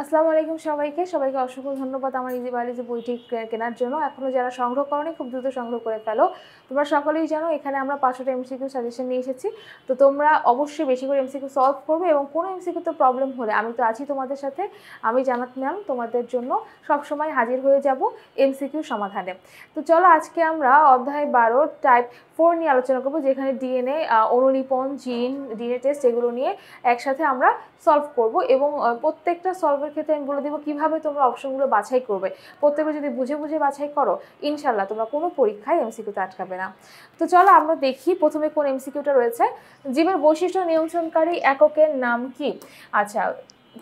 আসসালামু আলাইকুম সবাইকে অসংখ্য ধন্যবাদ আমার ইজি বায়োলজি বইটি কেনার জন্য। এখনো যারা সংগ্রহ করনি খুব দ্রুত সংগ্রহ করে ফেলো। তোমরা সকলেই জানো এখানে আমরা 500টা এমসিকিউ সাজেশন নিয়ে এসেছি। তো তোমরা অবশ্যই বেশি করে এমসিকিউ সলভ করবে এবং কোনো এমসিকিউ তো প্রবলেম হলে আমি তো আছি তোমাদের সাথে। আমি জানাত ম্যাম তোমাদের জন্য সব সময় হাজির হয়ে যাব এমসিকিউ সমাধানে। তো চলো আজকে আমরা অধ্যায় 12 টাইপ 4 নিয়ে আলোচনা করব, যেখানে ডিএনএ, অনুলিপন, জিন, ডিএনএ টেস্ট এগুলো নিয়ে একসাথে আমরা সলভ করব এবং প্রত্যেকটা সলভের ক্ষেত্রে আমি বলে দেবো কীভাবে তোমরা অপশনগুলো বাছাই করবে। প্রত্যেকটা যদি বুঝে বুঝে বাছাই করো ইনশাল্লাহ তোমরা কোনো পরীক্ষায় এমসিকিউতে আটকাবে না। তো চলো আমরা দেখি প্রথমে কোন এমসিকিউটা রয়েছে। জীবের বৈশিষ্ট্য নিয়ন্ত্রণকারী এককের নাম কি? আচ্ছা,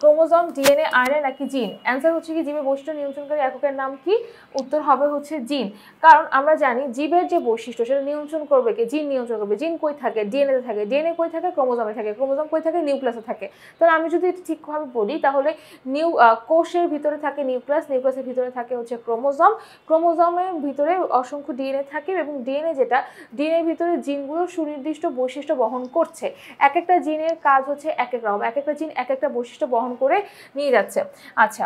ক্রোমোজোম, ডিএনএ, আরএনএ নাকি জিন? অ্যান্সার হচ্ছে কি জীবের বৈশিষ্ট্য নিয়ন্ত্রণকারী এককের নাম কি? উত্তর হবে হচ্ছে জিন। কারণ আমরা জানি জীবের যে বৈশিষ্ট্য সেটা নিয়ন্ত্রণ করবে কে? জিন নিয়ন্ত্রণ করবে। জিন কই থাকে? ডিএনএতে থাকে। ডিএনএ কই থাকে? ক্রোমোজোমে থাকে। ক্রোমোজোম কই থাকে? নিউক্লিয়াসে থাকে। তাহলে আমি যদি ঠিকভাবে বলি তাহলে কোষের ভিতরে থাকে নিউক্লিয়াস, নিউক্লিয়াসের ভিতরে থাকে হচ্ছে ক্রোমোজোম, ক্রোমোজোমের ভিতরে অসংখ্য ডিএনএ থাকে এবং ডিএনএ ডিএনএর ভিতরে জিনগুলো সুনির্দিষ্ট বৈশিষ্ট্য বহন করছে। এক একটা জিনের কাজ হচ্ছে এক এক রকম, এক একটা জিন এক একটা বৈশিষ্ট্য বহন করে নিয়ে যাচ্ছে। আচ্ছা,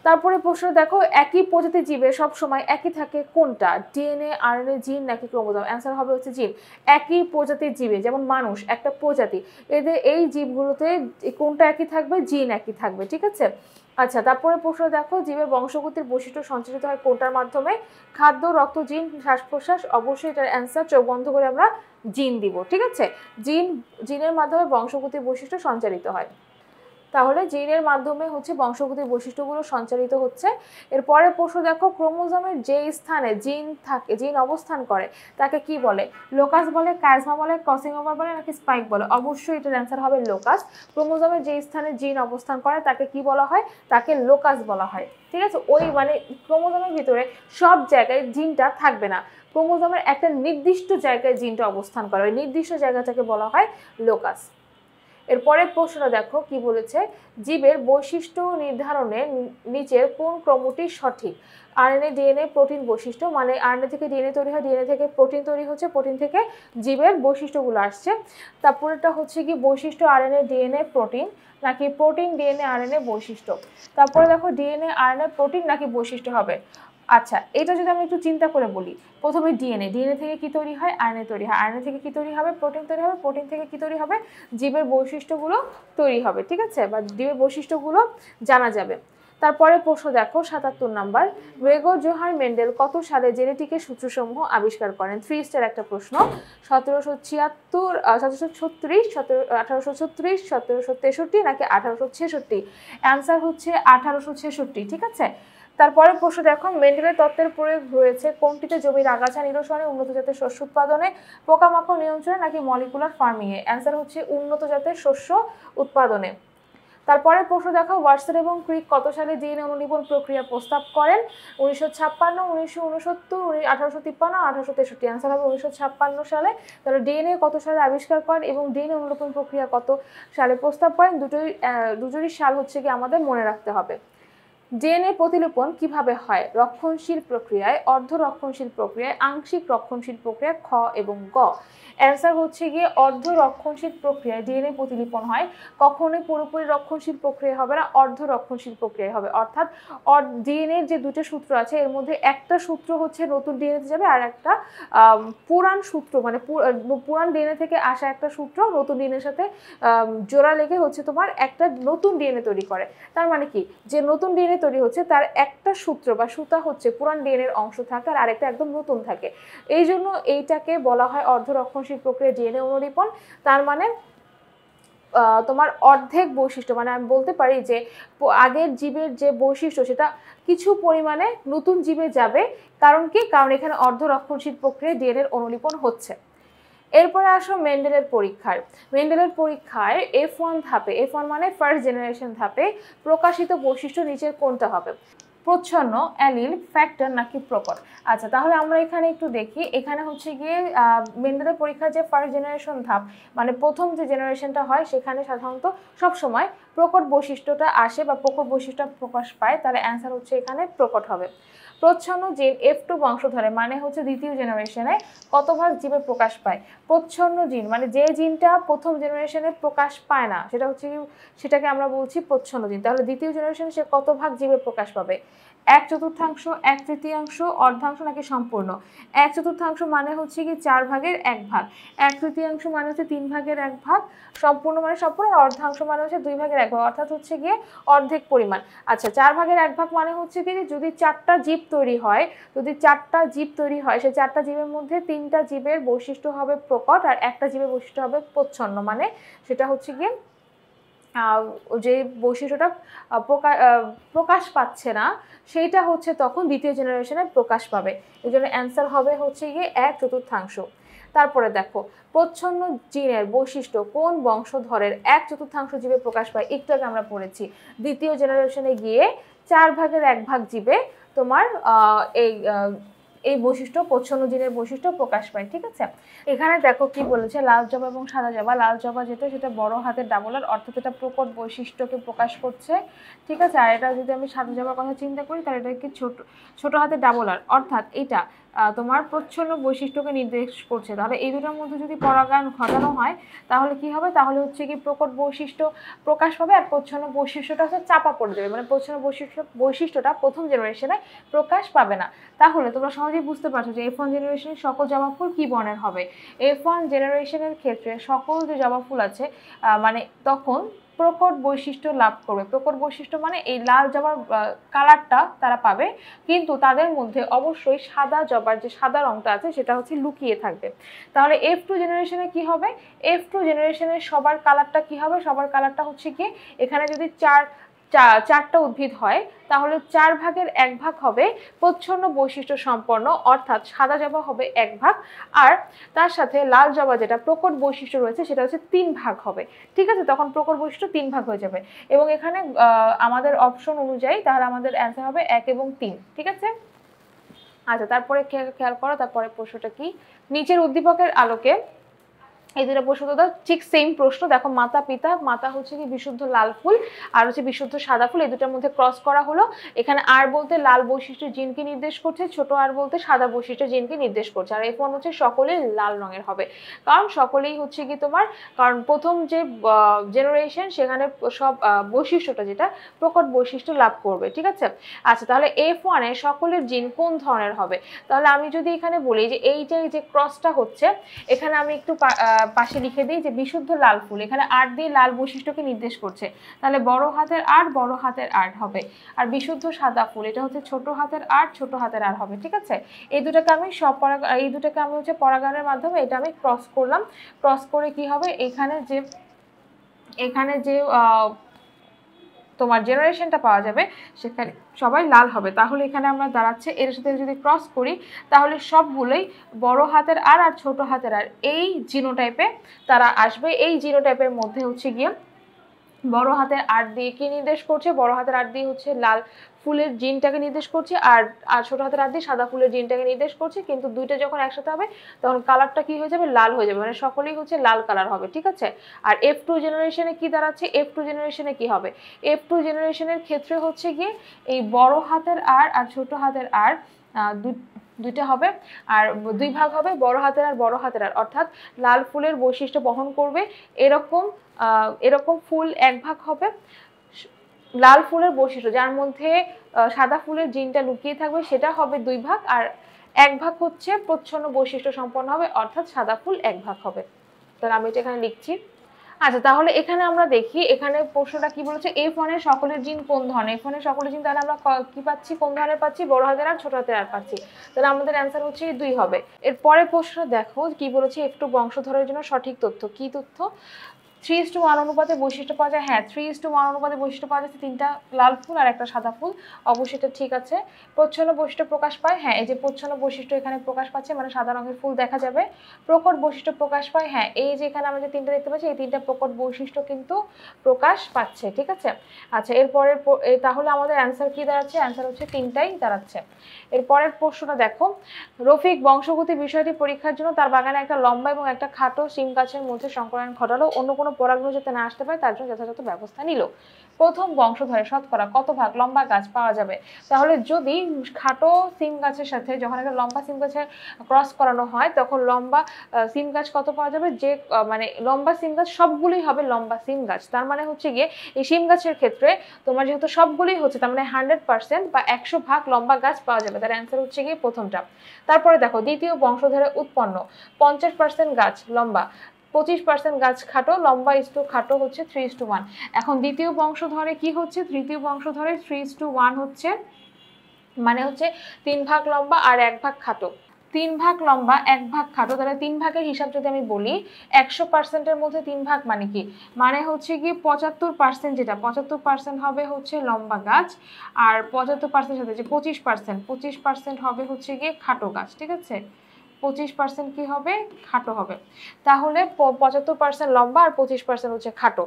তারপরে প্রশ্ন দেখো, একই প্রজাতির জীবে সব সময় একই থাকে কোনটা? ডিএনএ, আরএনএ, জিন নাকি ক্রোমোজোম? অ্যান্সার হবে হচ্ছে জিন। একই প্রজাতির জীবে, যেমন মানুষ একটা প্রজাতি, এই জীবগুলোতে কোনটা একই থাকবে? জিন একই থাকবে। ঠিক আছে। আচ্ছা, তারপরে প্রশ্ন দেখো, জীবের বংশগতির বৈশিষ্ট্য সঞ্চালিত হয় কোনটার মাধ্যমে? খাদ্য, রক্ত, জিন, শ্বাস প্রশ্বাস? অবশ্যই এটার অ্যান্সার চোখ বন্ধ করে আমরা জিন দিব। ঠিক আছে, জিনের মাধ্যমে বংশগতির বৈশিষ্ট্য সঞ্চালিত হয়। তাহলে জিনের মাধ্যমে হচ্ছে বংশগতির বৈশিষ্ট্যগুলো সঞ্চালিত হচ্ছে। এরপরে প্রশ্ন দেখো, ক্রোমোজোমের যে স্থানে জিন অবস্থান করে তাকে কি বলে? লোকাস বলে, কাইজমা বলে, ক্রসিং ওভার বলে নাকি স্পাইক বলে? অবশ্যই এটার অ্যান্সার হবে লোকাস। ক্রোমোজোমের যে স্থানে জিন অবস্থান করে তাকে কি বলা হয়? তাকে লোকাস বলা হয়। ঠিক আছে, ওই মানে ক্রোমোজোমের ভিতরে সব জায়গায় জিনটা থাকবে না, ক্রোমোজোমের একটা নির্দিষ্ট জায়গায় জিনটা অবস্থান করে, ওই নির্দিষ্ট জায়গাটাকে বলা হয় লোকাস। এরপরের প্রশ্নটা দেখো কি বলেছে, জীবের বৈশিষ্ট্য নির্ধারণে নিচের কোন ক্রমটি সঠিক? আরএনএ, ডিএনএ, প্রোটিন বৈশিষ্ট্য, মানে আরএনএ থেকে ডিএনএ তৈরি হয়, ডিএনএ থেকে প্রোটিন তৈরি হচ্ছে, প্রোটিন থেকে জীবের বৈশিষ্ট্যগুলো আসছে। তারপরেটা হচ্ছে কি বৈশিষ্ট্য আরএনএ, ডিএনএ, প্রোটিন নাকি প্রোটিন, ডিএনএ, আরএনএ বৈশিষ্ট্য? তারপরে দেখো ডিএনএ, আরএনএ, প্রোটিন নাকি বৈশিষ্ট্য হবে। আচ্ছা, এটা যদি আমি একটু চিন্তা করে বলি, প্রথমে ডিএনএ থেকে কি তৈরি হয়? আরএনএ তৈরি হয়। আরএনএ থেকে কি তৈরি হবে? প্রোটিন তৈরি হবে। প্রোটিন থেকে কি তৈরি হবে? জীবের বৈশিষ্ট্যগুলো তৈরি হবে। ঠিক আছে, বা জীবের বৈশিষ্ট্যগুলো জানা যাবে। তারপরে প্রশ্ন দেখো 77 নাম্বার, গ্রেগর জোহান মেন্ডেল কত সালে জেনেটিকের সূত্রসমূহ আবিষ্কার করেন? 3 স্টার একটা প্রশ্ন। 1776, 1736, 1836, 1763 নাকি 1866? অ্যান্সার হচ্ছে 1866। ঠিক আছে। তারপরে প্রশ্ন দেখো, মেন্ডেলের তত্ত্বের প্রয়োগ হয়েছে কোনটিতে? জমির আগাছা নিরসনে, উন্নত জাতের শস্য উৎপাদনে, পোকামাকড় নিয়ন্ত্রণে নাকি মলিকুলার ফার্মিংয়ে? অ্যান্সার হচ্ছে উন্নত জাতের শস্য উৎপাদনে। তারপরে প্রশ্ন দেখো, ওয়াটসন এবং ক্রিক কত সালে ডিএনএ অনুলিপন প্রক্রিয়া প্রস্তাব করেন? 1956, 1969, 1853, 1863? অ্যান্সার হবে 1956 সালে। তাহলে ডিএনএ কত সালে আবিষ্কার করেন এবং ডিএনএ অনুলিপন প্রক্রিয়া কত সালে প্রস্তাব করেন? দুটোরই সাল হচ্ছে কি আমাদের মনে রাখতে হবে। ডিএনএ প্রতিলিপন কিভাবে হয়? রক্ষণশীল প্রক্রিয়ায়, অর্ধ রক্ষণশীল প্রক্রিয়ায়, আংশিক রক্ষণশীল প্রক্রিয়া? খ এবং গ। অ্যান্সার হচ্ছে গিয়ে অর্ধ রক্ষণশীল প্রক্রিয়ায় ডিএনএ প্রতিলিপন হয়। কখনোই পুরোপুরি রক্ষণশীল প্রক্রিয়া হবে না, অর্ধ রক্ষণশীল প্রক্রিয়া হবে। অর্থাৎ ডিএনএর যে দুটো সূত্র আছে এর মধ্যে একটা সূত্র হচ্ছে নতুন ডিএনএতে যাবে, আর একটা পুরান সূত্র মানে পুরান ডিএনএ থেকে আসা একটা সূত্র নতুন ডিএনএর সাথে জোড়া লেগে হচ্ছে তোমার একটা নতুন ডিএনএ তৈরি করে। তার মানে কি, যে নতুন ডিএনএ তৈরি হচ্ছে তার একটা সূত্র বা সুতা হচ্ছে পুরান ডিএনএর অংশ থাকে আর আরেকটা একদম নতুন থাকে। এই জন্য এইটাকে বলা হয় অর্ধ রক্ষণশীল প্রক্রিয়া ডিএনএ অনুলিপন। তার মানে তোমার অর্ধেক বৈশিষ্ট্য, মানে আমি বলতে পারি যে আগের জীবের যে বৈশিষ্ট্য সেটা কিছু পরিমাণে নতুন জীবে যাবে। কারণ কি? কারণ এখানে অর্ধ রক্ষণশীল প্রক্রিয়ায় ডিএনএর অনুলিপন হচ্ছে। এরপরে আসো মেন্ডেলের পরীক্ষায় F1 ধাপে, F1 মানে ফার্স্ট জেনারেশন ধাপে প্রকাশিত বৈশিষ্ট্য নিচের কোনটা হবে? প্রচ্ছন্ন, অ্যালিল, ফ্যাক্টর নাকি প্রকট? আচ্ছা, তাহলে আমরা এখানে একটু দেখি। এখানে হচ্ছে গিয়ে মেন্ডেলের পরীক্ষার যে ফার্স্ট জেনারেশন ধাপ মানে প্রথম যে জেনারেশনটা হয় সেখানে সাধারণত সবসময় প্রকট বৈশিষ্ট্যটা আসে বা প্রকট বৈশিষ্ট্য প্রকাশ পায়। তাহলে অ্যান্সার হচ্ছে এখানে প্রকট হবে। প্রচ্ছন্ন জিন F2 বংশধরে মানে হচ্ছে দ্বিতীয় জেনারেশনে কত ভাগ জীবে প্রকাশ পায়। প্রচ্ছন্ন জিন মানে যে জিনটা প্রথম জেনারেশনে প্রকাশ পায় না সেটাকে আমরা বলছি প্রচ্ছন্ন জিন। তাহলে দ্বিতীয় জেনারেশনে সে কত ভাগ জীবে প্রকাশ পাবে? 1/4, 1/3, অর্ধাংশ নাকি সম্পূর্ণ? 1/4 মানে হচ্ছে কি 4 ভাগের 1 ভাগ, 1/3 মানে হচ্ছে 3 ভাগের 1 ভাগ, সম্পূর্ণ মানে সম্পূর্ণ, আর অর্ধাংশ মানে হচ্ছে 2 ভাগের 1 ভাগ, অর্থাৎ হচ্ছে গিয়ে অর্ধেক পরিমাণ। আচ্ছা 4 ভাগের 1 ভাগ মানে হচ্ছে কি যদি 4টা জীব তৈরি হয়, সেই 4টা জীবের মধ্যে 3টা জীবের বৈশিষ্ট্য হবে প্রকট আর একটা জীবের বৈশিষ্ট্য হবে প্রচ্ছন্ন, মানে সেটা হচ্ছে গিয়ে যে বৈশিষ্ট্যটা প্রকাশ পাচ্ছে না সেইটা হচ্ছে তখন দ্বিতীয় জেনারেশনে প্রকাশ পাবে। এই জন্য অ্যান্সার হবে হচ্ছে গিয়ে 1/4। তারপরে দেখো প্রচ্ছন্ন জিনের বৈশিষ্ট্য কোন বংশধরের 1/4 জীবে প্রকাশ পায়, একটু আগে আমরা পড়েছি দ্বিতীয় জেনারেশনে গিয়ে 4 ভাগের 1 ভাগ জীবে তোমার এই বৈশিষ্ট্য প্রচ্ছন্ন জিনের বৈশিষ্ট্য প্রকাশ পায়। ঠিক আছে, এখানে দেখো কি বলেছে, লাল জবা এবং সাদা জবা। লাল জবা সেটা বড় হাতের ডাবলার, অর্থাৎ এটা প্রকট বৈশিষ্ট্যকে প্রকাশ করছে। ঠিক আছে, আর এটা যদি আমি সাদা জবার কথা চিন্তা করি তাহলে এটা কি ছোট হাতের ডাবলার, অর্থাৎ এটা তোমার প্রচ্ছন্ন বৈশিষ্ট্যকে নির্দেশ করছে। তাহলে এই দুটোর মধ্যে যদি পরাগায়ন ঘটানো হয় তাহলে কি হবে, তাহলে হচ্ছে কি প্রকট বৈশিষ্ট্য প্রকাশ পাবে আর প্রচ্ছন্ন বৈশিষ্ট্যটা হচ্ছে চাপা পড়ে যাবে, মানে প্রচ্ছন্ন বৈশিষ্ট্যটা প্রথম জেনারেশনে প্রকাশ পাবে না। তাহলে তোমরা সহজেই বুঝতে পারছো যে F1 জেনারেশনের সকল জবা ফুল কি বর্ণের হবে। F1 জেনারেশনের ক্ষেত্রে সকল যে জবা ফুল আছে মানে তখন প্রকট বৈশিষ্ট্য লাভ করবে। প্রকট বৈশিষ্ট্য মানে এই লাল জবার কালারটা তারা পাবে, কিন্তু তাদের মধ্যে অবশ্যই সাদা জবার যে সাদা রংটা আছে সেটা হচ্ছে লুকিয়ে থাকবে। তাহলে F2 জেনারেশনে কি হবে, F2 জেনারেশনের সবার কালারটা কি হবে, সবার কালারটা হচ্ছে কি এখানে যদি চারটা উদ্ভিদ হয় তাহলে 4 ভাগের 1 ভাগ হবে প্রচ্ছন্ন বৈশিষ্ট্য সম্পন্ন, অর্থাৎ সাদা জবা হবে 1 ভাগ, আর তার সাথে লাল জবা যেটা প্রকট বৈশিষ্ট্য রয়েছে সেটা হচ্ছে 3 ভাগ হবে। ঠিক আছে, তখন প্রকট বৈশিষ্ট্য 3 ভাগ হয়ে যাবে, এবং এখানে আমাদের অপশন অনুযায়ী তাহলে আমাদের অ্যান্সার হবে 1 এবং 3। ঠিক আছে, আচ্ছা তারপরে খেয়াল করো তারপরে প্রশ্নটা কি, নিচের উদ্দীপকের আলোকে এই দুটো প্রশ্ন তো ঠিক সেম প্রশ্ন। দেখো মাতা হচ্ছে কি বিশুদ্ধ লাল ফুল আর হচ্ছে বিশুদ্ধ সাদা ফুল, এই দুটোর মধ্যে ক্রস করা হলো। এখানে আর বলতে লাল বৈশিষ্ট্য জিনকে নির্দেশ করছে, ছোট আর বলতে সাদা বৈশিষ্ট্য জিনকে নির্দেশ করছে, আর F1 হচ্ছে সকলেই লাল রঙের হবে, কারণ সকলেই হচ্ছে কি তোমার, কারণ প্রথম যে জেনারেশন সেখানে সব বৈশিষ্ট্যটা যেটা প্রকট বৈশিষ্ট্য লাভ করবে। ঠিক আছে, আচ্ছা তাহলে F1 এ সকলের জিন কোন ধরনের হবে, তাহলে আমি যদি এখানে বলি যে এইটাই যে ক্রসটা হচ্ছে, এখানে আমি একটু পাশে লিখে দিই যে বিশুদ্ধ লাল ফুল, এখানে আর দিয়ে লাল বৈশিষ্ট্যকে নির্দেশ করছে, তাহলে বড় হাতের আর হবে, আর বিশুদ্ধ সাদা ফুল এটা হচ্ছে ছোট হাতের আর হবে। ঠিক আছে, এই দুটাকে আমি হচ্ছে পরাগায়নের মাধ্যমে এটা আমি ক্রস করলাম, ক্রস করে কি হবে এখানে যে তোমার জেনারেশনটা পাওয়া যাবে সেখানে সবাই লাল হবে। তাহলে এখানে আমরা দাঁড়াচ্ছে এর সাথে যদি ক্রস করি তাহলে সবগুলোই বড় হাতের আর ছোট হাতের আর এই জিনোটাইপে তারা আসবে। এই জিনোটাইপের মধ্যে হচ্ছে গিয়ে বড় হাতের আর দিয়ে কি নির্দেশ করছে, বড় হাতের আর দিয়ে হচ্ছে লাল ফুলের জিনটাকে নির্দেশ করছে, আর ছোট হাতের আর দিয়ে সাদা ফুলের জিনটাকে নির্দেশ করছে, কিন্তু দুইটা যখন একসাথে হবে তখন কালারটা কি হয়ে যাবে, লাল হয়ে যাবে, মানে সকলেই হচ্ছে লাল কালার হবে। ঠিক আছে, আর F2 জেনারেশনে কি দাঁড়াচ্ছে, F2 জেনারেশনে কি হবে, F2 জেনারেশনের ক্ষেত্রে হচ্ছে গিয়ে এই বড় হাতের আর ছোট হাতের আর দুইটা হবে, আর 2 ভাগ হবে বড় হাতের আর, অর্থাৎ লাল ফুলের বৈশিষ্ট্য বহন করবে এরকম ফুল 1 ভাগ হবে লাল ফুলের বৈশিষ্ট্য যার মধ্যে সাদা ফুলের জিনটা লুকিয়ে থাকবে সেটা হবে 2 ভাগ, আর 1 ভাগ হচ্ছে প্রচ্ছন্ন বৈশিষ্ট্য সম্পন্ন হবে, অর্থাৎ সাদা ফুল 1 ভাগ হবে। তাহলে আমি এটা এখানে লিখছি। আচ্ছা তাহলে এখানে আমরা দেখি এখানে প্রশ্নটা কি বলেছে, F1 এর সকলের জিন কোন ধরনের, F1 এর সকলের জিন তাহলে আমরা কি পাচ্ছি, কোন ধরনের পাচ্ছি, বড় হাতের আর ছোট হাতের আর পাচ্ছি, তাহলে আমাদের অ্যান্সার হচ্ছে 2 হবে। এরপরে প্রশ্ন দেখো কি বলেছে, F2 বংশধরের জন্য সঠিক তথ্য, কি তথ্য, 3:1 অনুপাতে বৈশিষ্ট্য পাওয়া যায়, হ্যাঁ 3:1 অনুপাতে বৈশিষ্ট্য পাওয়া যাচ্ছে, 3টা লাল ফুল আর একটা সাদা ফুল, অবশ্যই এটা ঠিক আছে। প্রচ্ছন্ন বৈশিষ্ট্য প্রকাশ পায়, হ্যাঁ এই যে প্রচ্ছন্ন বৈশিষ্ট্য এখানে প্রকাশ পাচ্ছে, মানে সাদা রঙের ফুল দেখা যাবে। প্রকট বৈশিষ্ট্য প্রকাশ পায়, হ্যাঁ এই যে এখানে আমরা যে 3টা দেখতে পাচ্ছি এই 3টা প্রকট বৈশিষ্ট্য কিন্তু প্রকাশ পাচ্ছে। ঠিক আছে, আচ্ছা এরপরের তাহলে আমাদের অ্যান্সার কি দাঁড়াচ্ছে, অ্যান্সার হচ্ছে 3টাই দাঁড়াচ্ছে। এরপরের প্রশ্নটা দেখো, রফিক বংশগতি বিষয়টি পরীক্ষার জন্য তার বাগানে একটা লম্বা এবং একটা খাটো সিম গাছের মধ্যে সংকরায়ন ঘটালো, অন্য কোনো কোনো পরাগরেণু যাতে না আসতে পারে তার জন্য যথাযথ ব্যবস্থা নিল। প্রথম বংশধরে শতকরা কত ভাগ লম্বা গাছ পাওয়া যাবে? তাহলে যদি খাটো সিম গাছের সাথে যখন একটা লম্বা সিম গাছের ক্রস করানো হয় তখন লম্বা সিম গাছ কত পাওয়া যাবে? যে মানে লম্বা সিম গাছ সবগুলোই হবে লম্বা সিম গাছ। তার মানে হচ্ছে গিয়ে এই সিম গাছের ক্ষেত্রে তোমার যেহেতু সবগুলোই হচ্ছে তার মানে 100% বা 100 ভাগ লম্বা গাছ পাওয়া যাবে। তার অ্যান্সার হচ্ছে গিয়ে প্রথমটা। তারপরে দেখো দ্বিতীয় বংশধরে উৎপন্ন 50% গাছ লম্বা, 25% গাছ খাটো, লম্বা ইস্টু খাটো হচ্ছে 3:1। এখন দ্বিতীয় বংশধরে কি হচ্ছে? তৃতীয় বংশধরে 3:1 হচ্ছে, মানে হচ্ছে 3 ভাগ লম্বা আর 1 ভাগ খাটো। 3 ভাগ লম্বা 1 ভাগ খাটো, তাহলে 3 ভাগের হিসাব যদি আমি বলি 100%-এর মধ্যে 3 ভাগ মানে কি? মানে হচ্ছে কি 75%, যেটা 75% হবে হচ্ছে লম্বা গাছ আর 75% সাথে যে 25% হবে হচ্ছে গিয়ে খাটো গাছ, ঠিক আছে? 25% কি হবে? খাটো হবে। তাহলে 75% লম্বা আর 25% হচ্ছে খাটো।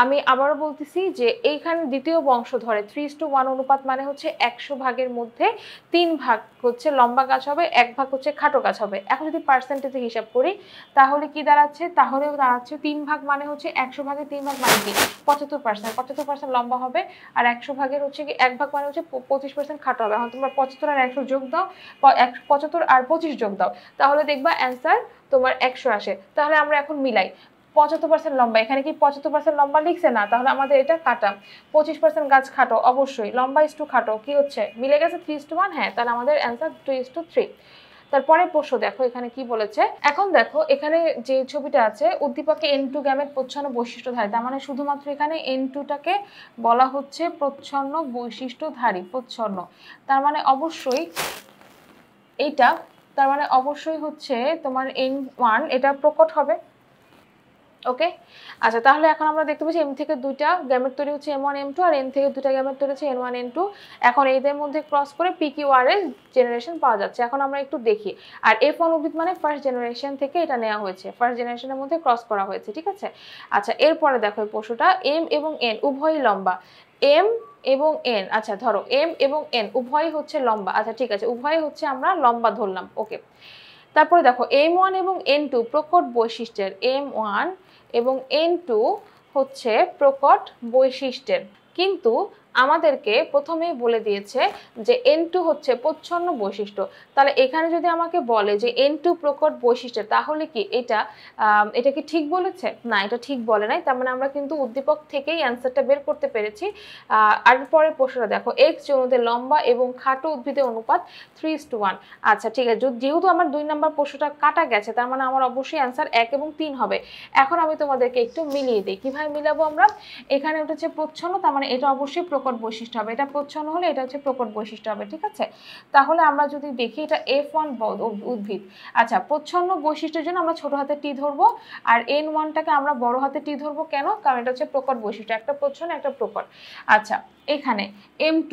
আমি আবারও বলতেছি যে এইখানে দ্বিতীয় বংশধরে 3:1 অনুপাত মানে হচ্ছে 100 ভাগের মধ্যে 3 ভাগ হচ্ছে লম্বা গাছ হবে, 1 ভাগ হচ্ছে খাটো গাছ হবে। এখন যদি পার্সেন্টেজে হিসাব করি তাহলে কি দাঁড়াচ্ছে? তাহলেও দাঁড়াচ্ছে 3 ভাগ মানে হচ্ছে 100 ভাগের 3 ভাগ মানে কি 75%। 75% লম্বা হবে আর 100 ভাগের হচ্ছে কি 1 ভাগ মানে হচ্ছে 25% খাটো হবে। এখন তোমরা 75 আর 100 যোগ দাও, 75 আর 25 যোগ দাও, তাহলে দেখবা অ্যান্সার তোমার 100 আসে। তাহলে আমরা এখন মিলাই 75% লম্বা, এখানে কি 75% লম্বা লিখছে না? তাহলে আমাদের এটা কাটা। 25% গাছ খাটো, অবশ্যই লম্বা ইস্টু খাটো কি হচ্ছে? মিলে গেছে 3:1। হ্যাঁ, তাহলে আমাদের অ্যান্সার 2:3। তারপরে প্রশ্ন দেখো এখানে কি বলেছে। এখন দেখো এখানে যে ছবিটা আছে উদ্দীপকে N2 গ্যামেট প্রচ্ছন্ন বৈশিষ্ট্যধারী, তার মানে শুধুমাত্র এখানে N2টাকে বলা হচ্ছে প্রচ্ছন্ন বৈশিষ্ট্যধারী, প্রচ্ছন্ন। তার মানে অবশ্যই এইটা, তার মানে অবশ্যই হচ্ছে তোমার N1 এটা প্রকট হবে। ওকে, আচ্ছা তাহলে এখন আমরা দেখতে পাচ্ছি M থেকে দুইটা গ্যামেট তৈরি হচ্ছে M1 M2 আর N থেকে দুইটা গ্যামেট তৈরি হচ্ছে N1 N2। এখন এদের মধ্যে ক্রস করে PQR এর জেনারেশন পাওয়া যাচ্ছে। এখন আমরা একটু দেখি। আর F1 উদ্ভিদ মানে ফার্স্ট জেনারেশন থেকে এটা নেওয়া হয়েছে, ফার্স্ট জেনারেশনের মধ্যে ক্রস করা হয়েছে, ঠিক আছে? আচ্ছা এরপরে দেখো এই পশুটা M এবং N উভয়ই লম্বা। M এবং N, আচ্ছা ধরো M এবং N উভয়ই হচ্ছে লম্বা। আচ্ছা ঠিক আছে, উভয়ই হচ্ছে আমরা লম্বা ধরলাম। ওকে, তারপরে দেখো M1 এবং N2 প্রকট বৈশিষ্ট্যের, M1 এবং N2 হচ্ছে প্রকট বৈশিষ্ট্যের, কিন্তু আমাদেরকে প্রথমেই বলে দিয়েছে যে N2 হচ্ছে প্রচ্ছন্ন বৈশিষ্ট্য। তাহলে এখানে যদি আমাকে বলে যে N2 প্রকট বৈশিষ্ট্য, তাহলে কি এটা কি ঠিক বলেছে? না, এটা ঠিক বলে নাই। তার মানে আমরা কিন্তু উদ্দীপক থেকেই অ্যান্সারটা বের করতে পেরেছি। আর পরের প্রশ্নটা দেখো, X যৌনদের লম্বা এবং খাটো উদ্ভিদের অনুপাত 3:1। আচ্ছা ঠিক আছে, যেহেতু আমার 2 নম্বর প্রশ্নটা কাটা গেছে তার মানে আমার অবশ্যই অ্যান্সার 1 এবং 3 হবে। এখন আমি তোমাদেরকে একটু মিলিয়ে দিই। কিভাবে মিলাবো আমরা? এখানে ওটা হচ্ছে প্রচ্ছন্ন, তার মানে এটা অবশ্যই প্রকট বৈশিষ্ট্য হবে। এটা প্রচ্ছন্ন হলে এটা হচ্ছে প্রকট বৈশিষ্ট্য হবে, ঠিক আছে? তাহলে আমরা যদি দেখি এটা F1 উদ্ভিদ। আচ্ছা, প্রচ্ছন্ন বৈশিষ্ট্যের জন্য আমরা ছোট হাতে টি ধরবো আর N1টাকে আমরা বড় হাতে টি ধরবো। কেন? কারণ এটা হচ্ছে প্রকট বৈশিষ্ট্য, একটা প্রচ্ছন্ন একটা প্রকট। আচ্ছা এখানে M2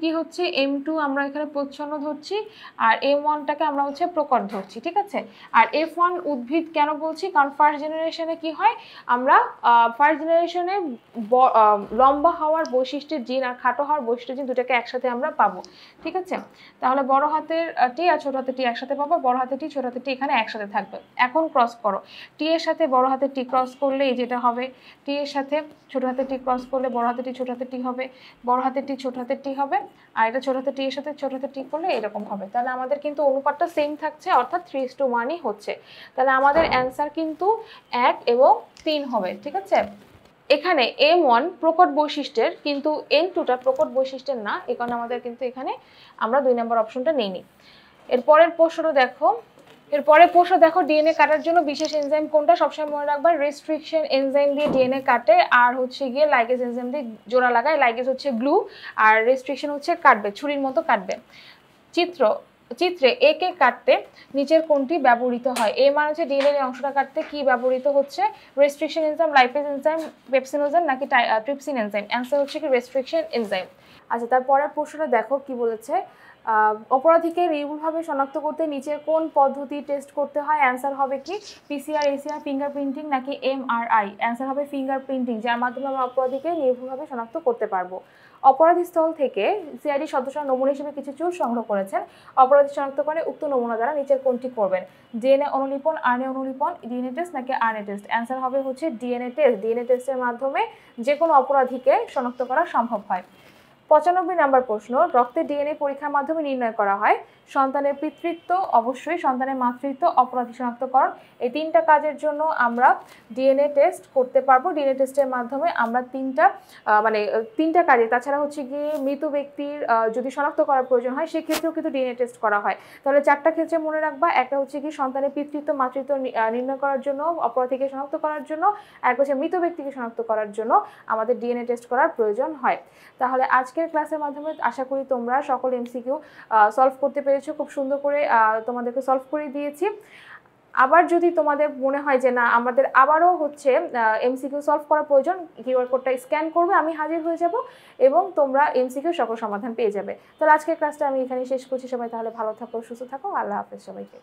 কি হচ্ছে? M2 আমরা এখানে প্রচ্ছন্ন ধরছি আর M1টাকে আমরা হচ্ছে প্রকট ধরছি, ঠিক আছে? আর F1 উদ্ভিদ কেন বলছি? কারণ ফার্স্ট জেনারেশনে কি হয়, আমরা ফার্স্ট জেনারেশনে লম্বা হওয়ার বৈশিষ্ট্যের জিন আর খাটো হওয়ার বৈশিষ্ট্যের জিন দুটাকে একসাথে আমরা পাবো, ঠিক আছে? তাহলে বড় হাতের টি আর ছোট হাতের টি একসাথে পাবো, বড় হাতের টি ছোট হাতের টি এখানে একসাথে থাকবে। এখন ক্রস করো, টি এর সাথে বড় হাতের টি ক্রস করলে এই যেটা হবে, টি এর সাথে ছোট হাতের টি ক্রস করলে বড় হাতের টি ছোট হাতের টি হবে, বড় হাতের টি ছোট হাতের টি হবে, আর এটা ছোট হাতের টি এর সাথে ছোট হাতের টি করলে এরকম হবে। তাহলে আমাদের কিন্তু অনুপাতটা সেম থাকছে, অর্থাৎ 3:1ই হচ্ছে। তাহলে আমাদের অ্যান্সার কিন্তু 1 এবং 3 হবে, ঠিক আছে? এখানে M1 প্রকট বৈশিষ্ট্যের, কিন্তু N2টা প্রকট বৈশিষ্ট্যের না, এই কারণে আমাদের কিন্তু এখানে আমরা 2 নম্বর অপশনটা নেইনি। এরপরের প্রশ্নটা দেখো, ডিএনএ কাটার জন্য বিশেষ এনজাইম কোনটা? সবসময় মনে রাখবা, রেস্ট্রিকশন এনজাইম দিয়ে ডিএনএ কাটে আর হচ্ছে গিয়ে লাইগেজ এনজাইম দিয়ে জোড়া লাগায়। লাইগেজ হচ্ছে গ্লু আর রেস্ট্রিকশন হচ্ছে কাটবে, ছুরির মতো কাটবে। চিত্রে এ কে কাটতে নিচের কোনটি ব্যবহৃত হয়? এ মানে হচ্ছে ডিএনএ এর অংশটা কাটতে কি ব্যবহৃত হচ্ছে? Restriction enzyme, lipase enzyme, pepsinogen নাকি ট্রিপসিন এনজাইম? অ্যান্সার হচ্ছে কি রেস্ট্রিকশন এনজাইম। আচ্ছা তারপরের প্রশ্নটা দেখো কি বলেছে। অপরাধীকে নির্ভুলভাবে শনাক্ত করতে নিচের কোন পদ্ধতি টেস্ট করতে হয়? অ্যান্সার হবে কি পিসিআর, এসিআর, ফিঙ্গারপ্রিন্টিং নাকি এমআরআই? অ্যান্সার হবে ফিঙ্গারপ্রিন্টিং, যার মাধ্যমে আমরা অপরাধীকে নির্ভুলভাবে শনাক্ত করতে পারবো। অপরাধীস্থল থেকে সিআইডি সদস্যরা নমুনা হিসেবে কিছু চুল সংগ্রহ করেছেন। অপরাধী শনাক্তকরণে উক্ত নমুনা দ্বারা নিচের কোনটি করবেন? ডিএনএ অনুলিপন, আরএনএ অনুলিপন, ডিএনএ টেস্ট নাকি আরএনএ টেস্ট? অ্যান্সার হবে হচ্ছে ডিএনএ টেস্ট। ডিএনএ টেস্টের মাধ্যমে যে কোনো অপরাধীকে শনাক্ত করা সম্ভব হয়। 95 নম্বর প্রশ্ন, রক্তের ডিএনএ পরীক্ষার মাধ্যমে নির্ণয় করা হয় সন্তানের পিতৃত্ব, অবশ্যই সন্তানের মাতৃত্ব, অপরাধী শনাক্তকরণ। এই তিনটা কাজের জন্য আমরা ডিএনএ টেস্ট করতে পারবো। ডিএনএ টেস্টের মাধ্যমে আমরা তিনটা কাজে, তাছাড়া হচ্ছে গিয়ে মৃত ব্যক্তির যদি শনাক্ত করার প্রয়োজন হয় সেক্ষেত্রেও কিন্তু ডিএনএ টেস্ট করা হয়। তাহলে চারটা ক্ষেত্রে মনে রাখবা, একটা হচ্ছে কি সন্তানের পিতৃত্ব মাতৃত্ব নির্ণয় করার জন্য, অপরাধীকে শনাক্ত করার জন্য, আর হচ্ছে মৃত ব্যক্তিকে শনাক্ত করার জন্য আমাদের ডিএনএ টেস্ট করার প্রয়োজন হয়। তাহলে আজকের ক্লাসের মাধ্যমে আশা করি তোমরা সকল এমসিকিউ সলভ করতে পেরেছো, খুব সুন্দর করে তোমাদেরকে সলভ করে দিয়েছি। আবার যদি তোমাদের মনে হয় যে না আমাদের আবারও হচ্ছে এমসিকিউ সলভ করার প্রয়োজন, কিউআর কোডটা স্ক্যান করবে, আমি হাজির হয়ে যাব এবং তোমরা এমসিকিউ সকল সমাধান পেয়ে যাবে। তাহলে আজকের ক্লাসটা আমি এখানে শেষ করছি। সবাই তাহলে ভালো থাকো, সুস্থ থাকো, আল্লাহ হাফেজ সবাইকে।